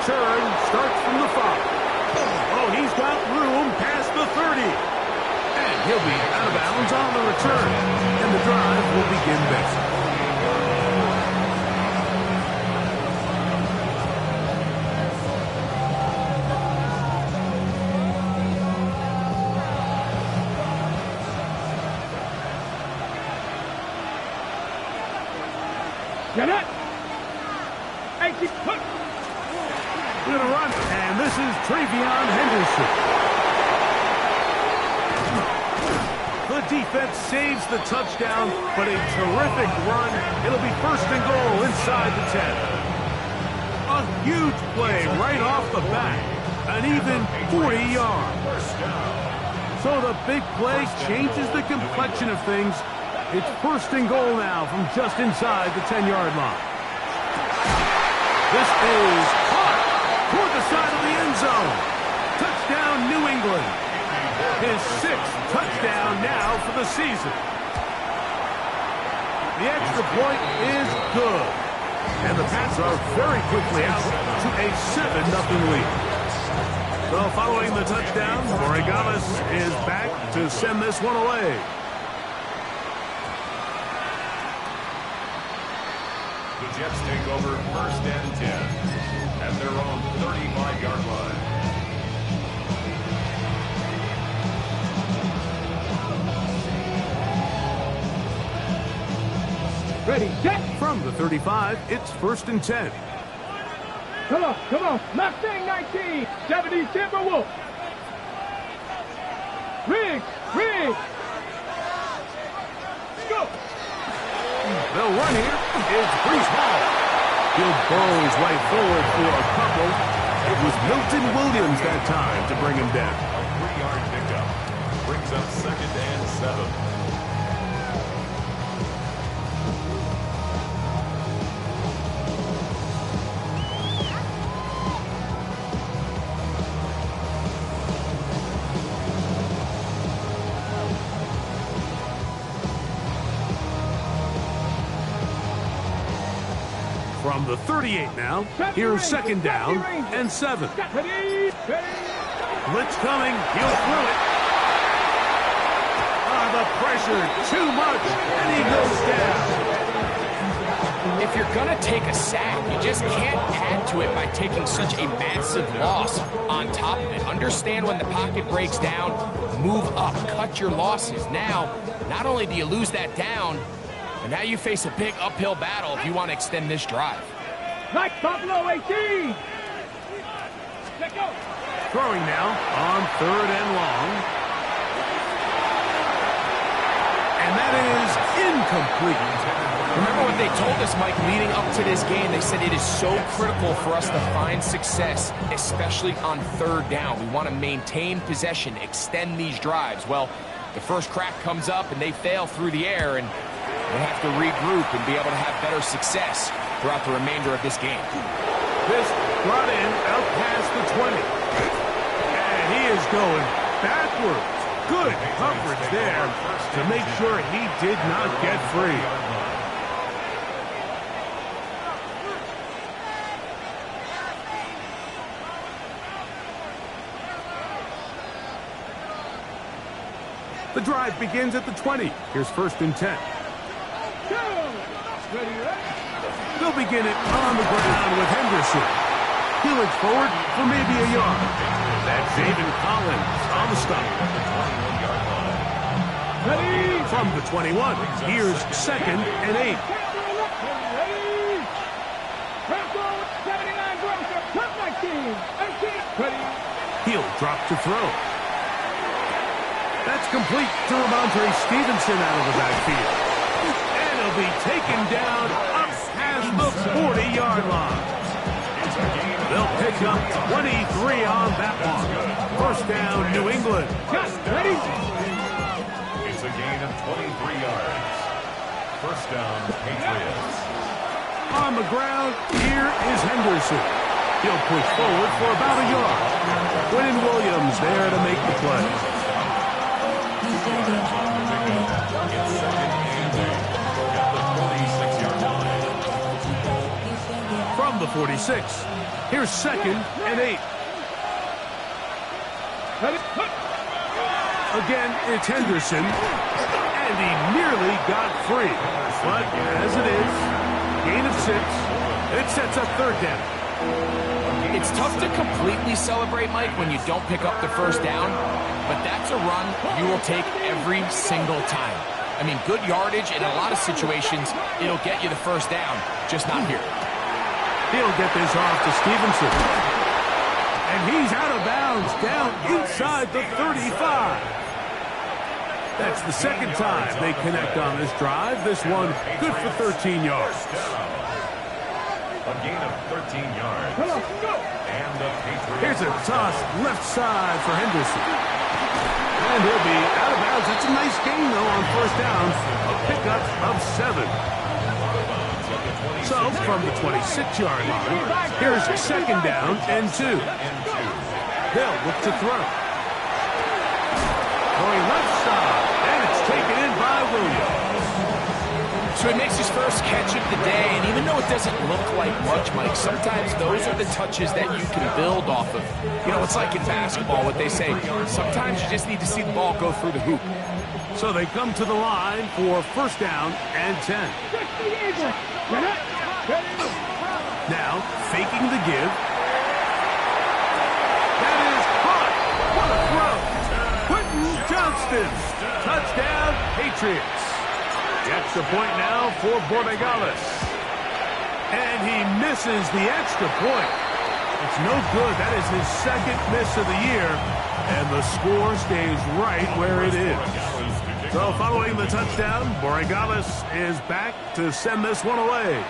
return starts from the 5. Oh, he's got room past the 30. And he'll be out of bounds on the return. And the drive will begin there. Get it! Hey, keep put. Gonna run, and this is Travion Henderson. The defense saves the touchdown, but a terrific run. It'll be first and goal inside the 10. A huge play right off the bat, an even 40 yards. So the big play changes the complexion of things. It's first and goal now from just inside the 10-yard line. This is caught toward the side of the end zone. Touchdown, New England. His 6th touchdown now for the season. The extra point is good. And the Pats are very quickly out to a 7-0 lead. So following the touchdown, Origamis is back to send this one away. The Jets take over first and 10 at their own 35-yard line. Ready, set. From the 35, it's first and 10. Come on. Mustang 19, 70 Timberwolf. Riggs. Go. They'll run here. It's Brees Hall. He'll burrow his way forward for a couple. It was Milton Williams that time to bring him down. A 3-yard pickup brings up second and 7. From the 38 now, here's second down and 7. Ready. Blitz coming, he'll throw it. The pressure, too much, and he goes down. If you're going to take a sack, you just can't add to it by taking such a massive loss on top of it. Understand when the pocket breaks down, move up, cut your losses. Now, not only do you lose that down, but now you face a big uphill battle if you want to extend this drive. Like Buffalo 18. Let go. Throwing now on 3rd and long. And that is incomplete. Remember what they told us, Mike, leading up to this game? They said it is so critical for us to find success, especially on 3rd down. We want to maintain possession, extend these drives. Well, the first crack comes up and they fail through the air, and they have to regroup and be able to have better success throughout the remainder of this game. This brought in out past the 20. And he is going backwards. Good coverage there to make sure he did not get free. The drive begins at the 20. Here's first and 10. They'll begin it on the ground with Henderson. He looks forward for maybe a yard. That's David Collins on the stop. Ready. From the 21, here's second and 8. He'll drop to throw. That's complete to Ramondre Stevenson out of the backfield. And he'll be taken down up past the 40-yard line. They'll pick up 23 on that one. First down, New England. Ready? It's a gain of 23 yards. First down, Patriots. On the ground, here is Henderson. He'll push forward for about a yard. Quentin Williams there to make the play. From the 46. Here's 2nd and 8. Again, it's Henderson, and he nearly got free. But as it is, gain of 6, it sets up 3rd down. It's tough to completely celebrate, Mike, when you don't pick up the first down, but that's a run you will take every single time. I mean, good yardage, and in a lot of situations, it'll get you the first down, just not here. He'll get this off to Stevenson. And he's out of bounds, down inside the 35. That's the 2nd time they connect on this drive. This one good for 13 yards. A gain of 13 yards. And the Patriots. Here's a toss left side for Henderson. And he'll be out of bounds. That's a nice gain, though, on 1st down. A pickup of 7. So, from the 26-yard line, here's 2nd down and 2. They'll look to throw. Going left side, and it's taken in by Williams. So he makes his first catch of the day, and even though it doesn't look like much, Mike, sometimes those are the touches that you can build off of. You know, it's like in basketball, what they say, sometimes you just need to see the ball go through the hoop. So they come to the line for 1st down and 10. Now, faking the give. That is caught. What a throw. Quentin Johnston. Touchdown, Patriots. The extra point now for Borregales. And he misses the extra point. It's no good. That is his 2nd miss of the year. And the score stays right where it is. So following the touchdown, Borregales is back to send this one away.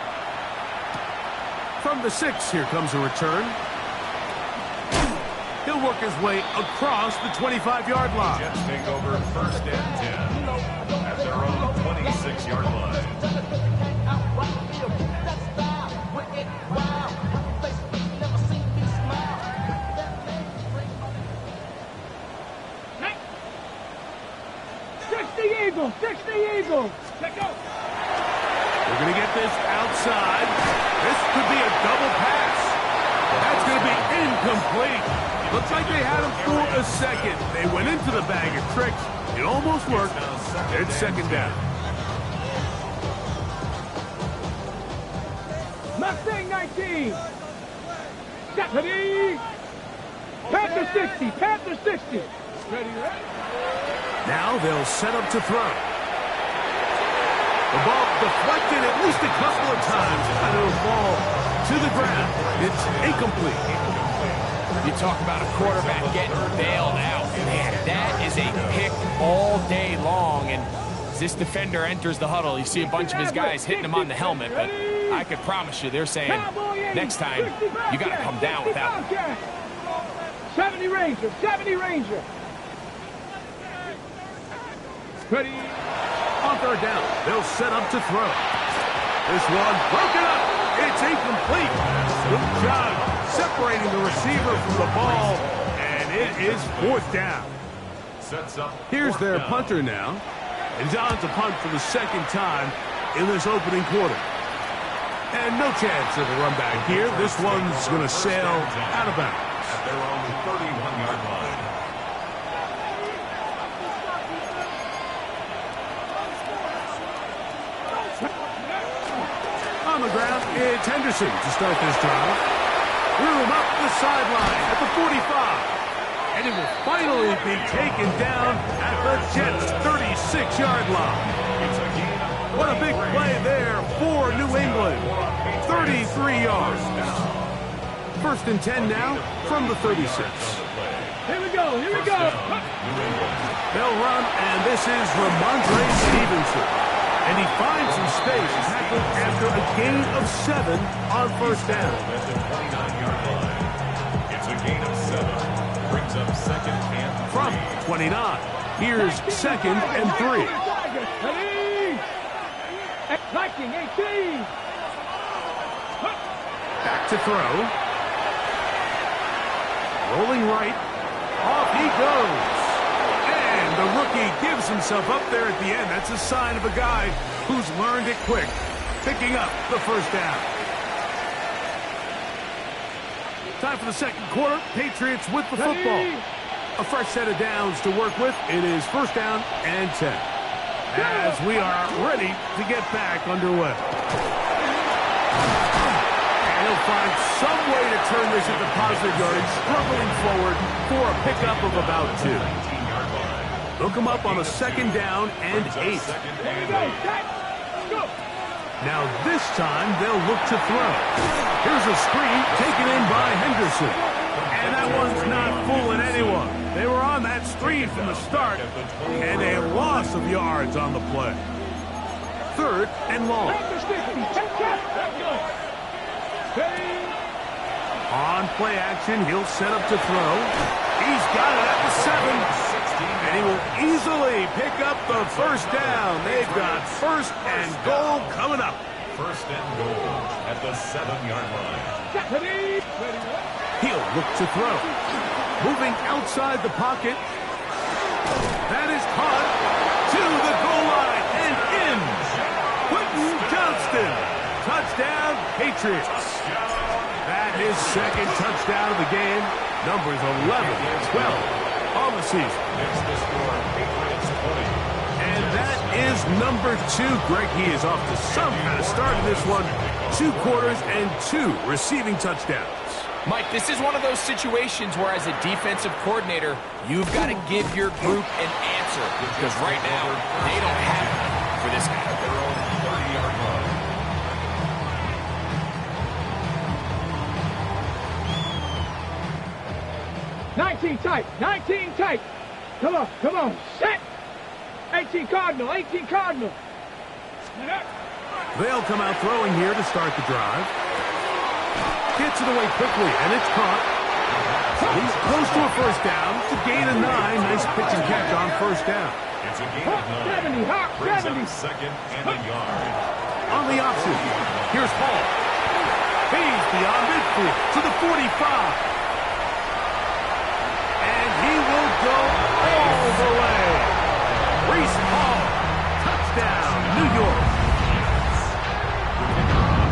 From the 6, here comes a return. He'll work his way across the 25-yard line. Jets take over 1st and 10 at their own 26-yard line. Fix the Eagles. Let go. They're going to get this outside. This could be a double pass. That's going to be incomplete. Looks like they had him for a second. They went into the bag of tricks. It almost worked. It's 2nd down. Mustang 19. Ready. Panther 60. Panther 60. Ready. Now they'll set up to throw. The ball deflected at least a couple of times, and it'll fall to the ground. It's incomplete. You talk about a quarterback getting bailed out. Man, that is a pick all day long. And as this defender enters the huddle, you see a bunch of his guys hitting him on the helmet. But I could promise you, they're saying, next time, you got to come down with that one. 70 Ranger. 70 Ranger. Ready. On 3rd down, they'll set up to throw. This one broken up. It's incomplete. Good job separating the receiver from the ball, and it is 4th down. Here's their punter now. And he's on to punt for the 2nd time in this opening quarter. And no chance of a run back here. This one's going to sail out of bounds. At their own 31-yard line. On the ground, it's Henderson to start this drive. Room up the sideline at the 45. And it will finally be taken down at the Jets' 36-yard line. What a big play there for New England. 33 yards. 1st and 10 now from the 36. Here we go. Here we go. They'll run, and this is Ramondre Stevenson. And he finds some space tackled after a gain of 7 on 1st down. It's a gain of 7. Brings up 2nd and 3. From 29. Here's 2nd and 3. Ready. Viking 18. Back to throw. Rolling right. Off he goes. And the rookie gives himself up there at the end. That's a sign of a guy who's learned it quick. Picking up the 1st down. Time for the second quarter. Patriots with the football. A fresh set of downs to work with. It is first down and 10. As we are ready to get back underway. And he'll find some way to turn this into positive yardage, struggling forward for a pickup of about 2. Look him up on a second down and 8. Now this time they'll look to throw. Here's a screen taken in by Henderson. And that one's not fooling anyone. They were on that screen from the start, and a loss of yards on the play. Third and long. On play action, he'll set up to throw. He's got it at the 7. And he will easily pick up the first down. They've got first and goal coming up. First and goal at the 7-yard line. He'll look to throw. Moving outside the pocket. That is caught to the goal line and in. Quentin Johnston. Touchdown, Patriots. That is second touchdown of the game. Numbers 11-12 on the season. Makes the score Patriots 20. And that is number 2. Greg, he is off to some kind of start in this one. 2 quarters and 2 receiving touchdowns. Mike, this is one of those situations where as a defensive coordinator, you've got to give your group an answer. Because right now, they don't have it for this guy. At their own 30-yard line. 19 tight, 19 tight. Come on, set. 18 Cardinal, 18 Cardinal. They'll come out throwing here to start the drive. Gets it away quickly, and it's caught. He's close to a first down. It's a gain of 9. Nice pitch and catch on first down. It's a gain of 9. 70, hot, Brings 70. up second and a yard. On the option, here's Hall. He's beyond midfield to the 45. And he will go all the way. Reese Hall, touchdown, New York.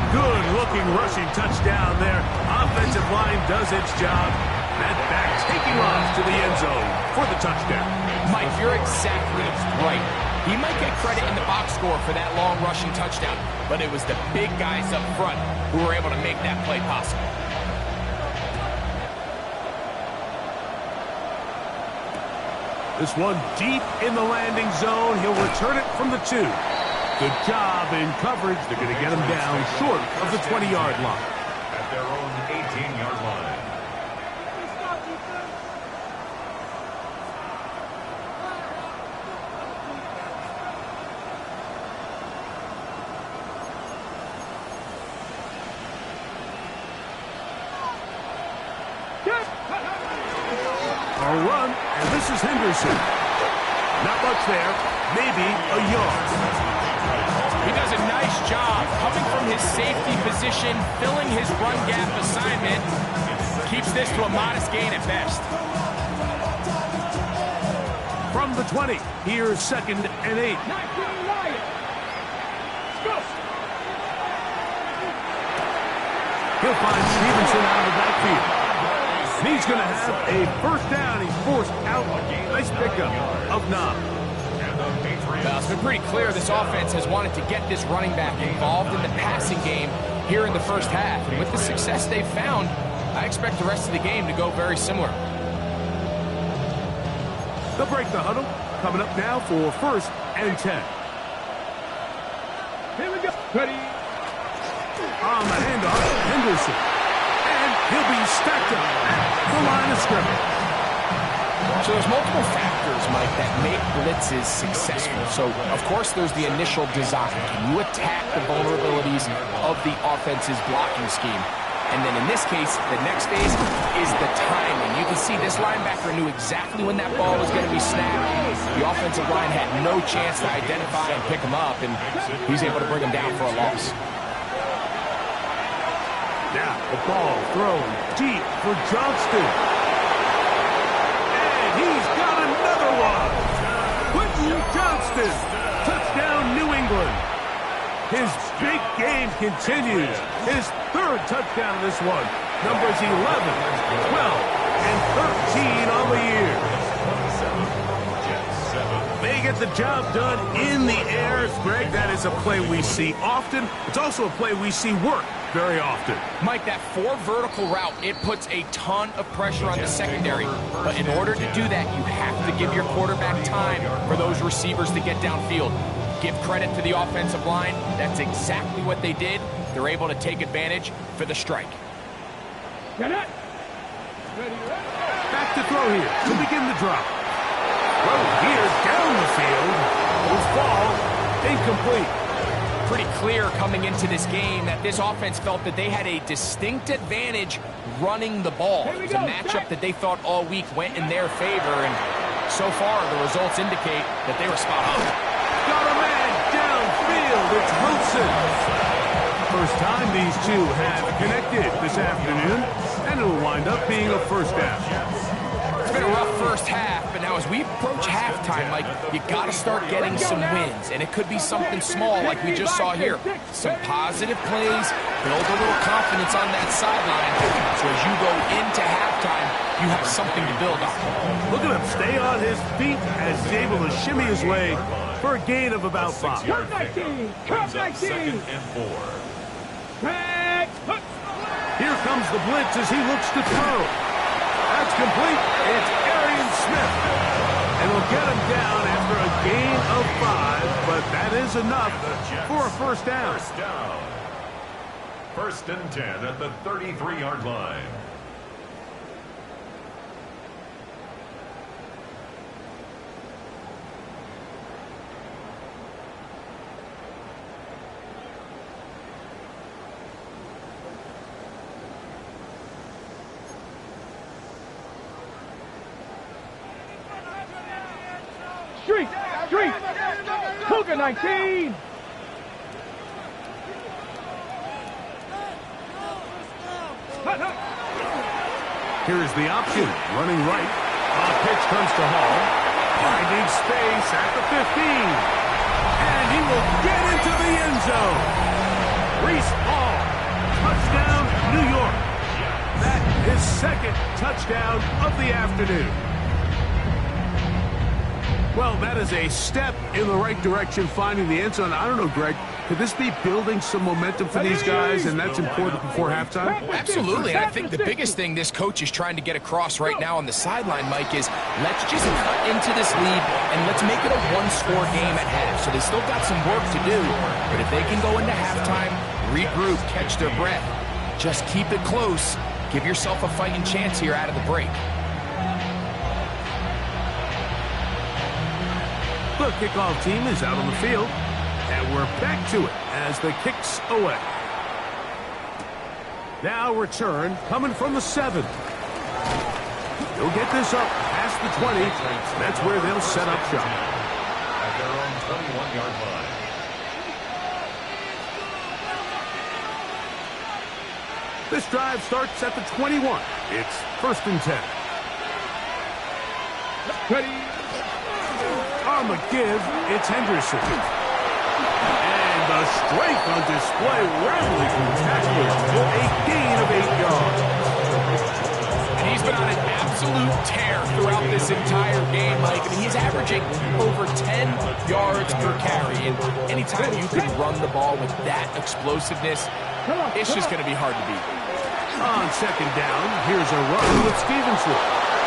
Good-looking rushing touchdown there. Offensive line does its job. That back taking off to the end zone for the touchdown. Mike, you're exactly right. He might get credit in the box score for that long rushing touchdown, but it was the big guys up front who were able to make that play possible. This one deep in the landing zone. He'll return it from the 2. Good job in coverage. They're going to get him down short of the 20-yard line. At their own 18-yard line. A run, and this is Henderson. Not much there. Maybe a yard. He does a nice job coming from his safety position, filling his run gap assignment. Keeps this to a modest gain at best. From the 20, here's second and 8. He'll find Stevenson out of the backfield. And he's going to have a first down. He's forced out. Nice pickup of 9. Well, it's been pretty clear this offense has wanted to get this running back involved in the passing game here in the first half. And with the success they've found, I expect the rest of the game to go very similar. They'll break the huddle. Coming up now for first and 10. Here we go. Ready. On the handoff, Henderson. And he'll be stacked up at the line of scrimmage. So there's multiple factors, Mike, that make blitzes successful. So, of course, there's the initial design. Can you attack the vulnerabilities of the offense's blocking scheme? And then in this case, the next phase is the timing. You can see this linebacker knew exactly when that ball was going to be snapped. The offensive line had no chance to identify and pick him up, and he's able to bring him down for a loss. Now the ball thrown deep for Johnston. And he's got another one. Quentin Johnston. Touchdown, New England. His big game continues. His third touchdown in this one. Numbers 11, 12, and 13 on the year. They get the job done in the air. Greg, that is a play we see often. It's also a play we see work very often. Mike, that 4 vertical route, it puts a ton of pressure on the secondary. But in order to do that, you have to give your quarterback time for those receivers to get downfield. Give credit to the offensive line. That's exactly what they did. They're able to take advantage for the strike. Get it. Back to throw here to begin the drop. Well, here down the field. His ball incomplete. Pretty clear coming into this game that this offense felt that they had a distinct advantage running the ball. It was a matchup that they thought all week went in their favor, and so far the results indicate that they were spot on. Got a man downfield. It's Wilson. First time these two have connected this afternoon, and it'll wind up being a first down. It's been a rough first half, but now as we approach halftime, Mike, you got to start getting some wins, and it could be something small like we just saw here. Some positive plays, build a little confidence on that sideline, so as you go into halftime, you have something to build on. Look at him stay on his feet as he's able to shimmy his way for a gain of about 5. Come 19. Come 19. Here comes the blitz as he looks to throw. That's complete. It's Arian Smith. And will get him down after a gain of 5, but that is enough for a first down. First and 10 at the 33-yard line. Street. Cougar 19. Here is the option. Running right. Pitch comes to Hall. Finding space at the 15. And he will get into the end zone. Reese Hall. Touchdown, New York. That is second touchdown of the afternoon. Well, that is a step in the right direction, finding the end zone. I don't know, Greg, could this be building some momentum for these guys, and that's important before halftime? Absolutely, and I think the biggest thing this coach is trying to get across right now on the sideline, Mike, is let's just cut into this lead, and let's make it a one-score game at half. So they still got some work to do, but if they can go into halftime, regroup, catch their breath, just keep it close, give yourself a fighting chance here out of the break. The kickoff team is out on the field, and we're back to it as the kick's away. Now return coming from the 7. They'll get this up past the 20. That's where they'll set up shop. At their own 21-yard line. This drive starts at the 21. It's first and 10. Ready. On the give, it's Henderson. And the strength on display, rattling through tackles for a gain of 8 yards. And he's been on an absolute tear throughout this entire game, Mike. I mean, he's averaging over 10 yards per carry. And anytime you can run the ball with that explosiveness, it's just going to be hard to beat. On second down, here's a run with Stevenson.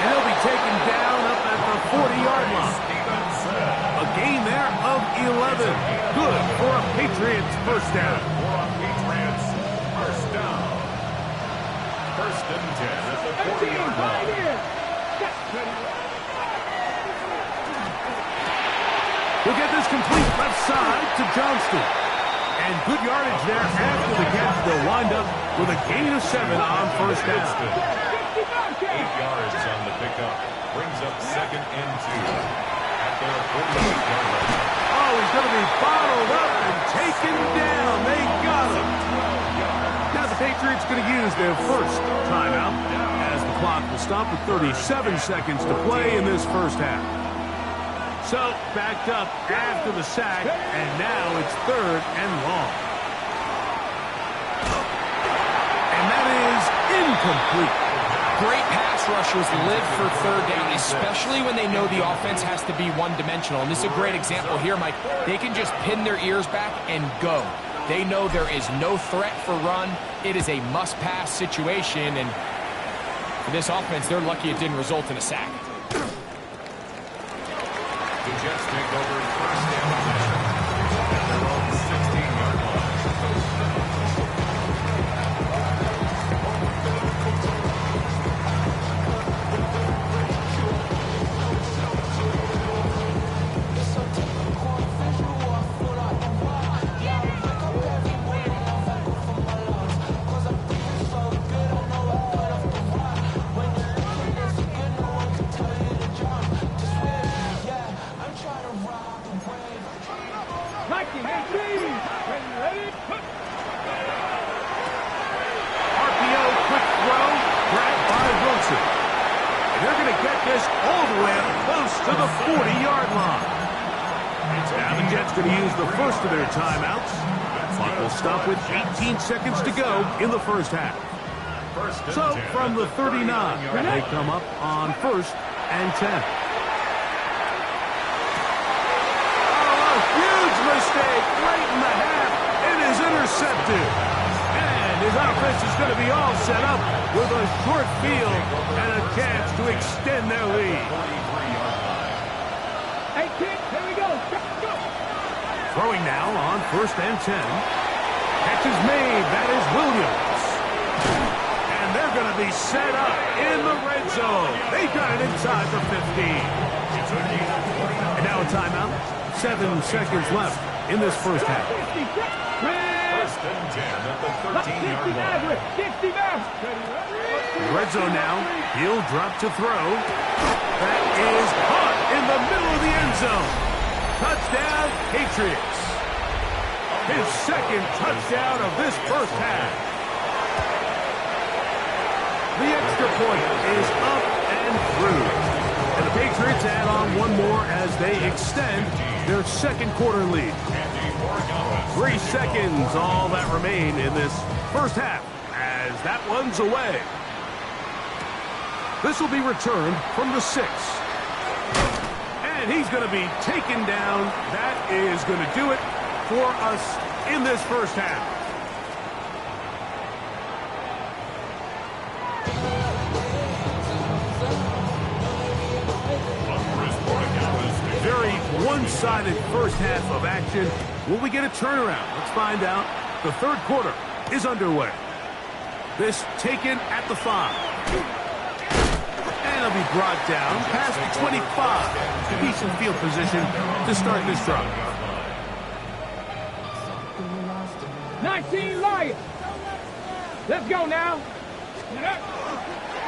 And he'll be taken down up at the 40-yard line. A gain there of 11. Good for a Patriots first down. First and 10 at the 40-yard line. We'll get this complete left side to Johnston. And good yardage there after the catch. They'll wind up with a gain of 7 on first down. 8 yards on the pickup. Brings up second and 2. At their 48-yard line. Oh, he's going to be bottled up and taken down. They got him. Now the Patriots going to use their first timeout as the clock will stop with 37 seconds to play in this first half. So, backed up after the sack, and now it's third and long. And that is incomplete. Great pass rushers live for third down, especially when they know the offense has to be one-dimensional. And this is a great example here, Mike. They can just pin their ears back and go. They know there is no threat for run. It is a must-pass situation, and for this offense, they're lucky it didn't result in a sack. The Jets take over first down position at their own 16-yard line. RPO, quick throw, grabbed by Wilson. And they're going to get this all the way up close to the 40-yard line. Now the Jets going to use the first of their timeouts. Clock will stop with 18 seconds to go in the first half. So from the 39, they come up on 1st and 10. Huge mistake late in the half. It is intercepted. And his offense is going to be all set up with a short field and a chance to extend their lead. 18, here we go. Go. Throwing now on 1st and 10. Catch is made. That is Williams. And they're going to be set up in the red zone. They got it inside the 15. And now a timeout. 7 seconds left in this first half. First and 10 at the 13-yard line. Red zone now. He'll drop to throw. That is caught in the middle of the end zone. Touchdown, Patriots. His second touchdown of this first half. The extra point is up and through. And the Patriots add on one more as they extend their second quarter lead. 3 seconds, all that remain in this first half as that one's away. This will be returned from the 6. And he's going to be taken down. That is going to do it for us in this first half. Very one-sided first half of action. Will we get a turnaround? Let's find out. The third quarter is underway. This taken at the 5. And it'll be brought down past the 25. Decent field position to start this drive. 19 Lions. Let's go now.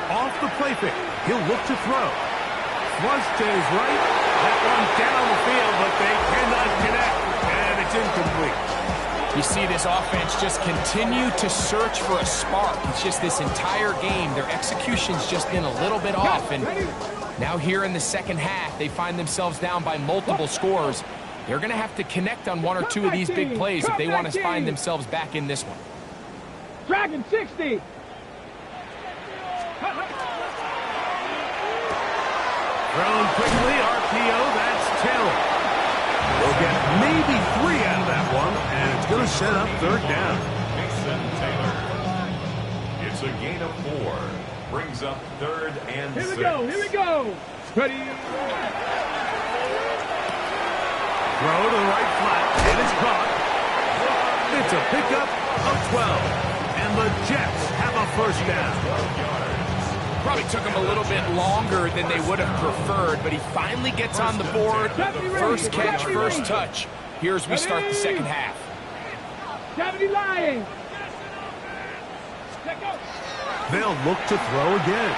Off the play fake. He'll look to throw. Flush to his right. That one down the field, but they cannot connect. And it's incomplete. You see this offense just continue to search for a spark. It's just this entire game, their execution's just been a little bit off. And now here in the second half, they find themselves down by multiple scores. They're going to have to connect on 1 or 2 of these big plays if they want to find themselves back in this one. Dragon 60. Thrown quickly, RPO, that's Taylor. We'll get maybe 3 out of that one, and it's going to set up third down. Mason Taylor. It's a gain of 4. Brings up 3rd and 6. Here we go. Ready. Throw to the right flat. It is caught. It's a pickup of 12. And the Jets have a first down. Probably took him a little bit longer than they would have preferred, but he finally gets on the board. First catch, first touch. Here as we start the second half. 70 Lions. They'll look to throw again.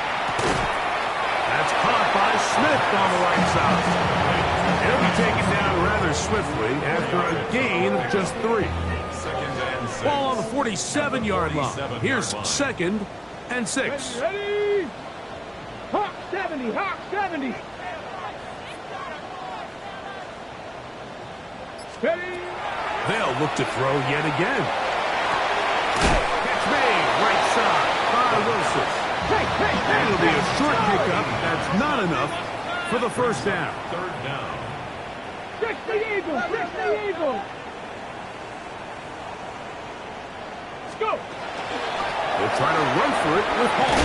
That's caught by Smith on the right side. He'll be taken down rather swiftly after a gain of just 3. Ball on the 47-yard line. Here's 2nd and 6. Ready? Hawk 70, Hawk 70. Ready? They'll look to throw yet again. Catch made, right side, by by Wilson. And it'll be a short pickup. That's not enough for the first down. Third down. 60 Eagles, 60 Eagles. Let's go. They'll try to run for it with Hall.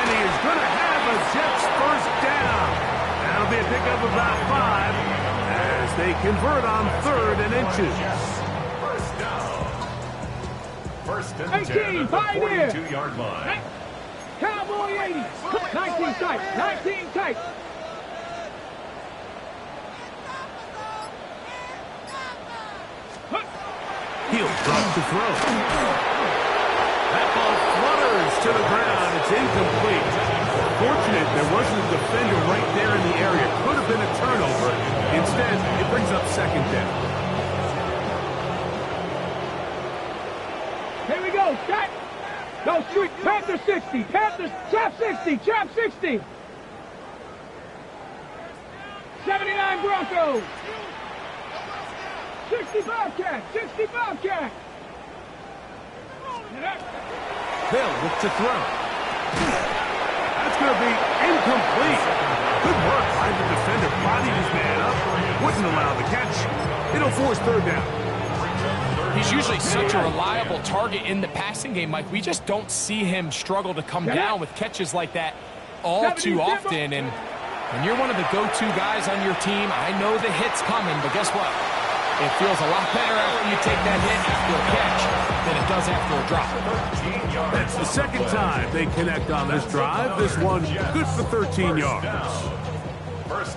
And he is going to have a Jets first down. That'll be a pickup of about 5 as they convert on 3rd and inches. First down. First and 10 at 18, the Pioneer. 42-yard line. Cowboy 80. 19 tight, 19 tight. He'll drop to throw. That ball flutters to the ground. It's incomplete. Fortunate there wasn't a defender right there in the area. Could have been a turnover. Instead, it brings up second down. Here we go, Scott. Go street. Panther 60. Panther. Trap 60. Trap 60. 79 Broncos. 60 Bobcat. 60 Bobcat. They'll look to throw. That's going to be incomplete. Good work by the defender. Bodied his man up. Wouldn't allow the catch. It'll force third down. He's usually such a reliable target in the passing game, Mike. We just don't see him struggle to come down with catches like that all too often. And when you're one of the go-to guys on your team, I know the hit's coming, but guess what? It feels a lot better after you take that hit after a catch than it does after a drop. That's the second time they connect on this drive. This one good for 13 yards.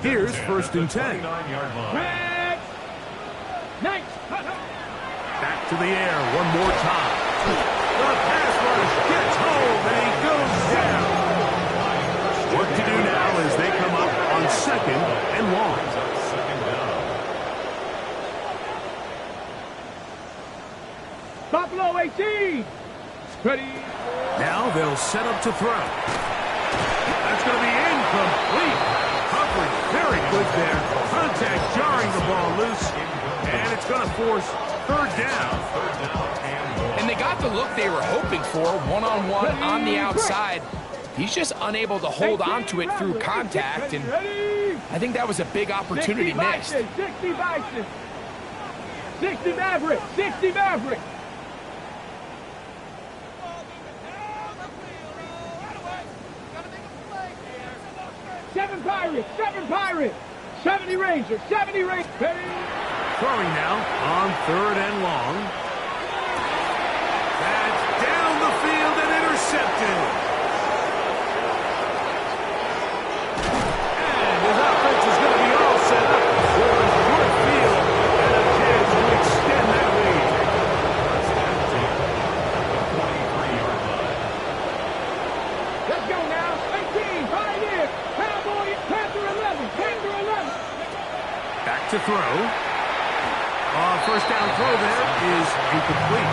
Here's first and 10. Back to the air one more time. The pass rush gets home and he goes down. Work to do now as they come up on second and long. Buffalo 18. Ready. Now they'll set up to throw. That's going to be incomplete. Coverage very good there. Contact jarring the ball loose. And it's going to force third down. And they got the look they were hoping for, one-on-one on the outside. He's just unable to hold on to it through contact, and I think that was a big opportunity missed. 60 Bison. 60 Maverick. 60 Maverick. Seven Pirates. 7 Pirates. 70 Rangers. 70 Rangers. Throwing now on third and long. That's down the field and intercepted. And his offense is going to be all set up for a short field and a chance to extend that lead. Let's go now. 18. Pioneer. Cowboy. Panther 11. Panther 11. Back to throw. First down throw there is incomplete.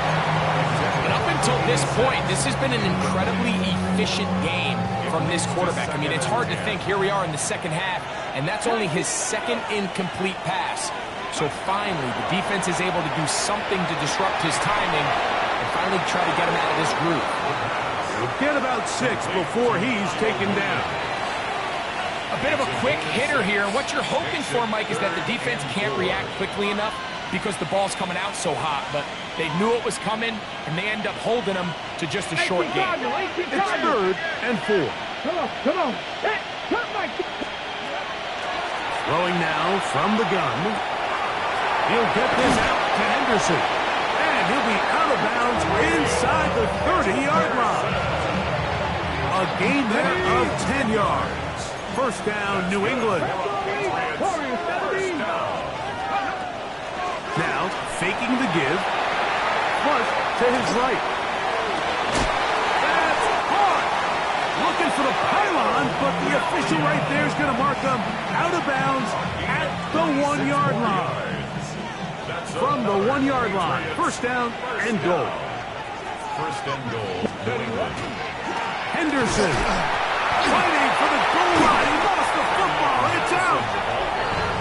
But up until this point, this has been an incredibly efficient game from this quarterback. I mean, it's hard to think here we are in the second half, and that's only his second incomplete pass. So finally, the defense is able to do something to disrupt his timing and finally try to get him out of this groove. He'll get about 6 before he's taken down. A bit of a quick hitter here. What you're hoping for, Mike, is that the defense can't react quickly enough because the ball's coming out so hot, but they knew it was coming, and they end up holding them to just a short game. It's third and 4. Come on, come on. Hey, come on. Throwing now from the gun. He'll get this out to Henderson. And he'll be out of bounds inside the 30-yard line. A gain there of 10 yards. First down, New England. Now, faking the give. Flush to his right. That's hard. Looking for the pylon, but the official right there is going to mark him out of bounds at the 1-yard line. From the 1-yard line. First down and goal. First and goal, New England. Henderson fighting for the goal line. He lost the football. It's out.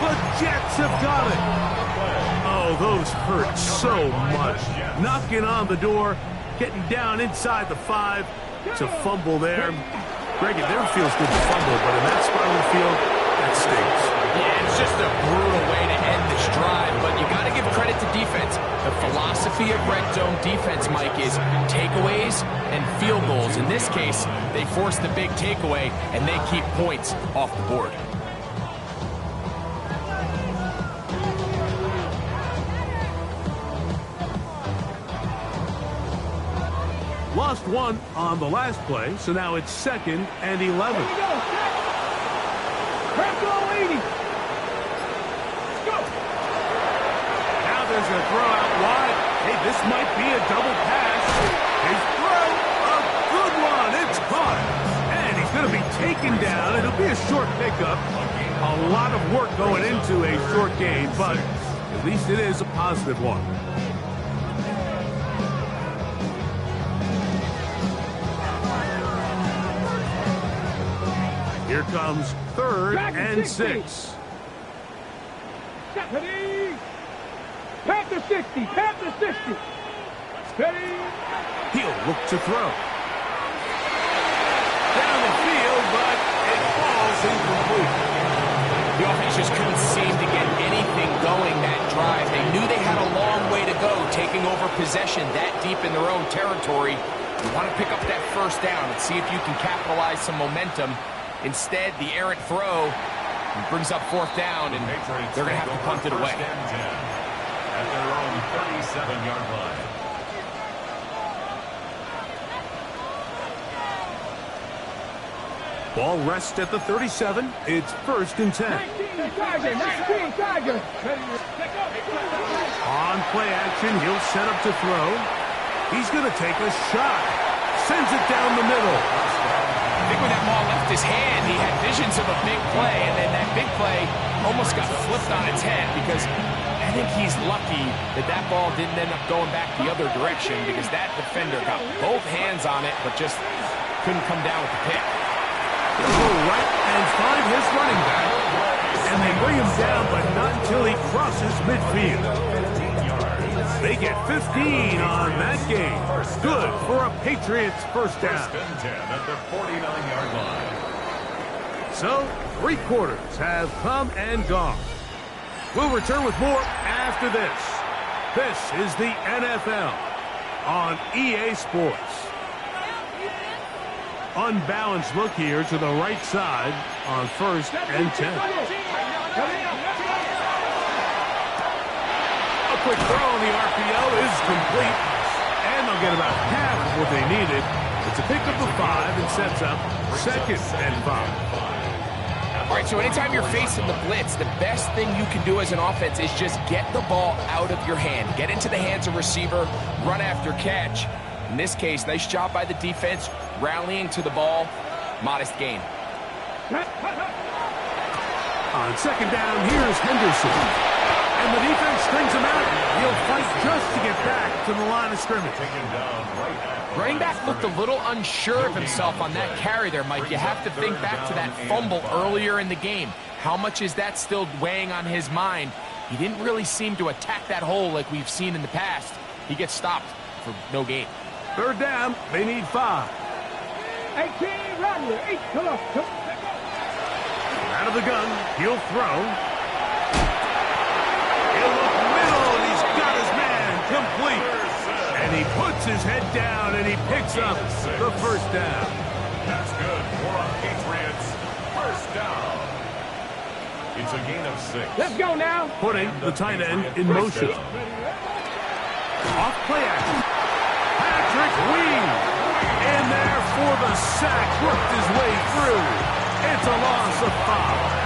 The Jets have got it. Oh, those hurt so much. Knocking on the door, getting down inside the 5. to fumble there. Greg, it never feels good to fumble, but in that spot on the field, that stings. Yeah, it's just a brutal way to end this drive, but you got to give credit to defense. The philosophy of red zone defense, Mike, is takeaways and field goals. In this case, they force the big takeaway, and they keep points off the board. Lost one on the last play, so now it's 2nd and 11. Now there's a throw out wide. Hey, this might be a double pass. His throw, a good one. It's caught. And he's going to be taken down. It'll be a short pickup. A lot of work going into a short gain, but at least it is a positive one. Here comes 3rd and 6. Stephanie! Panther 60! Panther 60! Steady! He'll look to throw. Down the field, but it falls incomplete. The offense just couldn't seem to get anything going that drive. They knew they had a long way to go, taking over possession that deep in their own territory. You want to pick up that first down and see if you can capitalize some momentum. Instead, the errant throw brings up 4th down, and they're going to have to punt it away. At their own 37-yard line. Ball rests at the 37. It's 1st and 10. 19 Tiger! On play action, he'll set up to throw. He's going to take a shot. Sends it down the middle. I think when that ball left his hand, he had visions of a big play, and then that big play almost got flipped on its head because I think he's lucky that that ball didn't end up going back the other direction because that defender got both hands on it but just couldn't come down with the pick. He'll go right and find his running back, and they bring him down, but not until he crosses midfield. They get 15 on that game. Good for a Patriots first down. 1st and 10 at the 49-yard line. So, 3 quarters have come and gone. We'll return with more after this. This is the NFL on EA Sports. Unbalanced look here to the right side on 1st and 10. Quick throw on the RPO is complete, and they'll get about half of what they needed. It's a pickup of 5 and sets up 2nd and 5. All right, so anytime you're facing the blitz, the best thing you can do as an offense is just get the ball out of your hand. Get into the hands of receiver, run after catch. In this case, nice job by the defense, rallying to the ball. Modest gain. On 2nd down, here's Henderson. And the defense strings him out. He'll fight just to get back to the line of scrimmage. Running back looked a little unsure of himself on that carry there, Mike. You have to think back to that fumble earlier in the game. How much is that still weighing on his mind? He didn't really seem to attack that hole like we've seen in the past. He gets stopped for no gain. 3rd down, they need 5. 18, Rodney, 8, come on. Out of the gun, he'll throw. Complete. And he puts his head down and he picks up the 1st down. That's good for a Patriots first down. It's a gain of 6. Let's go now. Putting the tight end in motion. Off play action. Patrick Wing in there for the sack. Worked his way through. It's a loss of 5.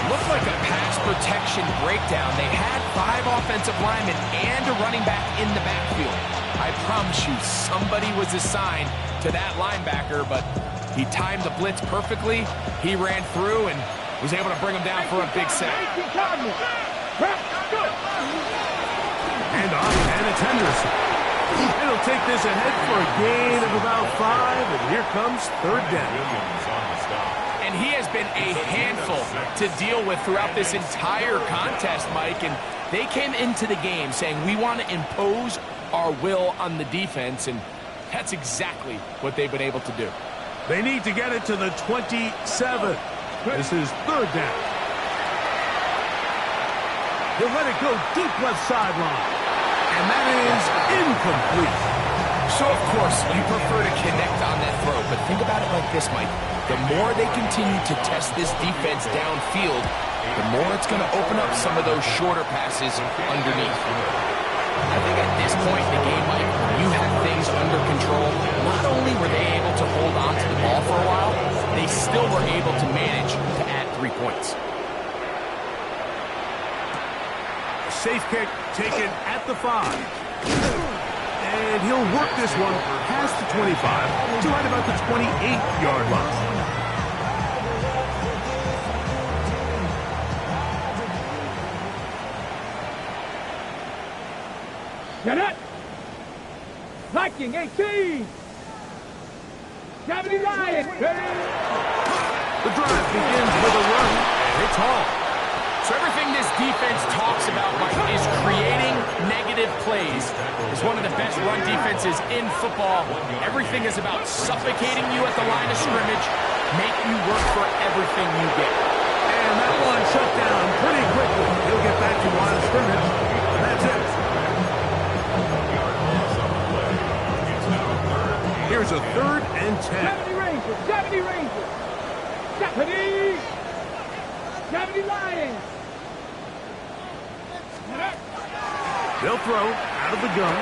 Looked like a pass protection breakdown. They had 5 offensive linemen and a running back in the backfield. I promise you, somebody was assigned to that linebacker, but he timed the blitz perfectly. He ran through and was able to bring him down for a big sack. And off, and it's Henderson. It'll take this ahead for a gain of about 5, and here comes 3rd down. And he has been a handful to deal with throughout this entire contest, Mike. And they came into the game saying, we want to impose our will on the defense. And That's exactly what they've been able to do. They need to get it to the 27. This is third down. He'll let it go deep left sideline. And that is incomplete. So, of course, you prefer to connect on that throw, but think about it like this, Mike. The more they continue to test this defense downfield, the more it's going to open up some of those shorter passes underneath. I think at this point in the game, Mike, you have things under control. Not only were they able to hold on to the ball for a while, they still were able to manage to add 3 points. A safe kick taken at the 5. And he'll work this one past the 25 to right about the 28-yard line. Get it! Viking 18! 79! The drive begins with a run, and it's home. So everything this defense talks about, Mike, is creating negative plays. It's one of the best run defenses in football. Everything is about suffocating you at the line of scrimmage, make you work for everything you get. And that one shut down pretty quickly. He'll get back to line of scrimmage, and that's it. Here's a 3rd and 10. 70 Rangers! 70 Rangers! 70! 70 Lions! They'll throw out of the gun.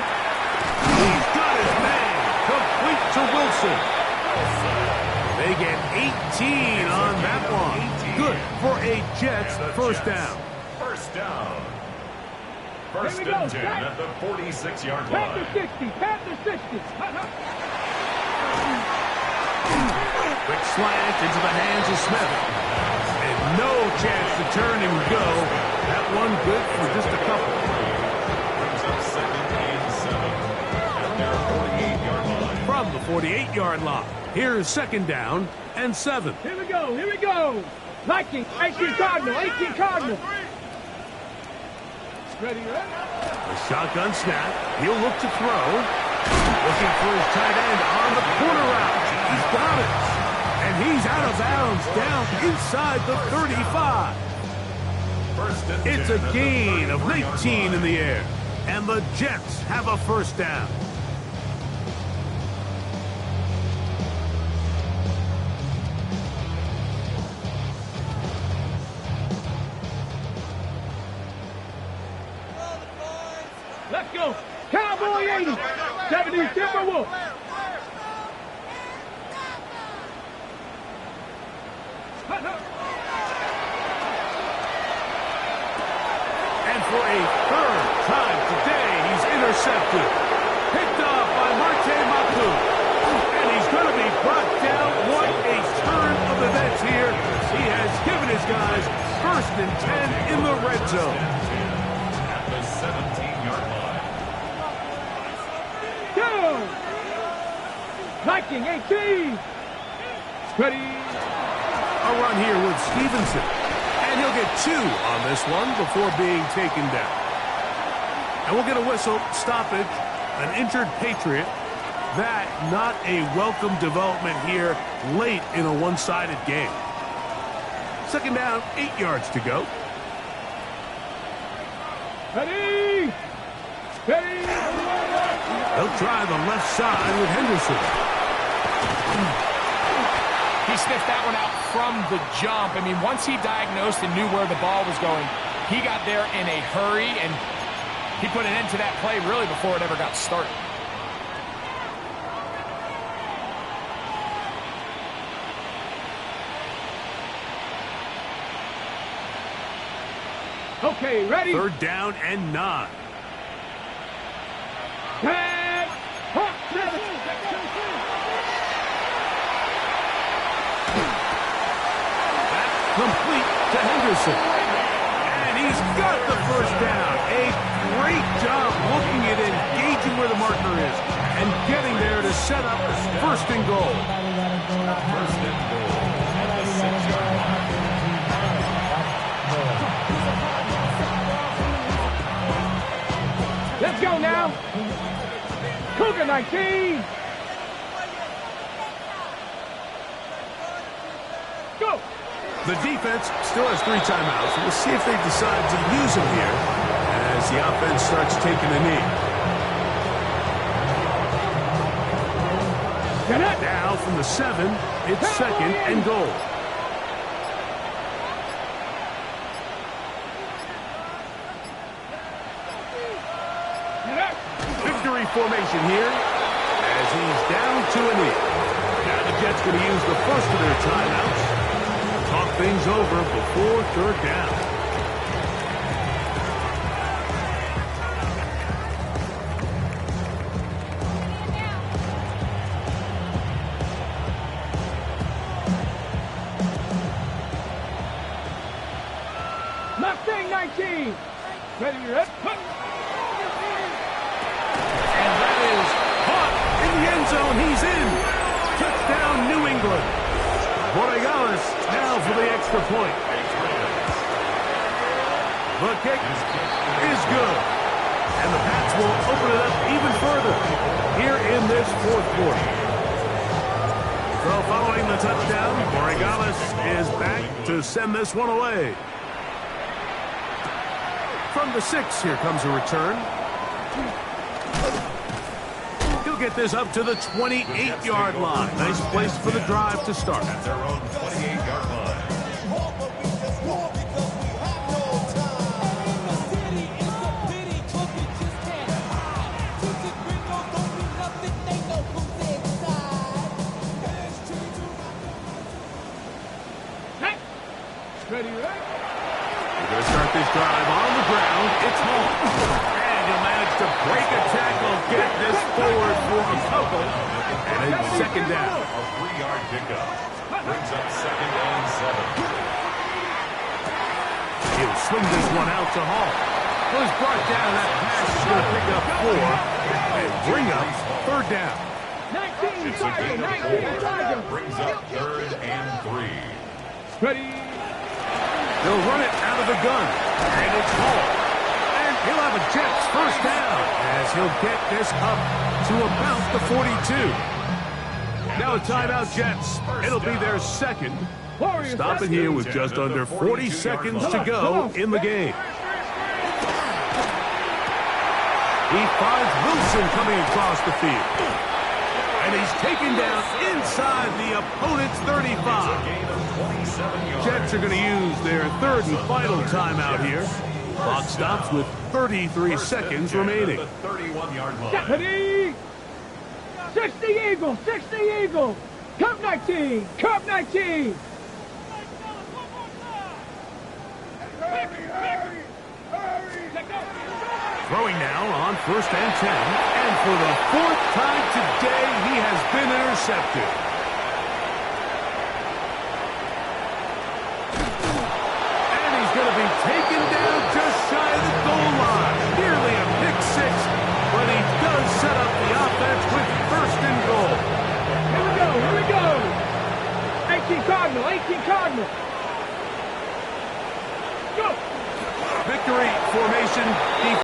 He's got his man. Complete to Wilson. They get 18 on that one. Good for a Jets first down. First down. First Here we go, and 10 at the 46-yard line. Panther 60! Panther 60! Quick slant into the hands of Smith. And no chance to turn and go. That one good for just a couple. Brings up 2nd and 7 at their 48-yard line. From the 48-yard line, here's 2nd down and 7. Here we go! Here we go! Viking 18 Cardinal! 18 Cardinal! Ready, ready? A shotgun snap. He'll look to throw. Looking for his tight end on the corner route. He's got it. And he's out of bounds down inside the 35. First and It's 10 a at the gain of 34-yard 19 in line. the air. And the Jets have a first down. Let's go! Cowboy 80! 70 Timberwolf! And for a 3rd time today, he's intercepted. Picked off by Marte Mapu. And he's going to be brought down. What a turn of events here. He has given his guys 1st and 10 in the red zone. At the 17-yard line. Go! Viking 18! Ready? A run here with Stevenson. And he'll get 2 on this one before being taken down. And we'll get a whistle, stoppage, an injured Patriot. That not a welcome development here late in a one-sided game. 2nd down, 8 yards to go. Ready? Ready? They'll try the left side with Henderson. He sniffed that one out from the jump. I mean, once he diagnosed and knew where the ball was going, he got there in a hurry, and he put an end to that play really before it ever got started. Okay, ready? 3rd down and 9. 10! Hawk 7! Complete to Henderson. And he's got the first down. A great job looking at engaging where the marker is and getting there to set up 1st and goal. 1st and goal at the 6-yard line. Let's go now! Cougar 19! Go. The defense still has 3 timeouts. We'll see if they decide to use them here as the offense starts taking a knee. Now from the 7, it's 2nd and goal. Victory formation here as he's down to a knee. Now the Jets going to use the first of their timeouts. Talk things over before 3rd down. Mustang 19. Ready, red. And that is caught in the end zone. He's in. Touchdown, New England. Borregales now for the extra point. The kick is good. And the Pats will open it up even further here in this 4th quarter. So following the touchdown, Borregales is back to send this one away. From the 6, here comes a return. He'll get this up to the 28-yard line. Nice place for the drive to start. At their own 28-yard line. Ready, right? We're going to start this drive on the ground. It's Hall. And he'll manage to break a tackle, get this forward for a couple. And it's 2nd down. A 3-yard pickup. Brings up 2nd and 7. He'll swing this one out to Hall. Was brought down. That pass is going to pick up 4 and bring up 3rd down. 19, It's a gain of 4. Tiger. Brings up 3rd and 3. Ready. They'll run it out of the gun. And it's Hall. And he'll have a Jets first down as he'll get this up to about the 42. Now a timeout, Jets. It'll be their 2nd. Stop it here with just under 40 seconds to go in the game. He finds Wilson coming across the field. And he's taken down inside the opponent's 35. Jets are going to use their 3rd and final timeout here. Clock stops with 33 seconds remaining. The 31-yard line. Ready. 60 Eagle, 60 Eagle. Cup 19, Cup 19. Throwing now on 1st and 10. And for the 4th time today, he has been intercepted. And he's going to be taken down just shy of the goal line. Nearly a pick 6, but he does set up the offense with 1st and goal. Here we go. 18 Cardinal, 18 Cardinal. Go. Victory formation.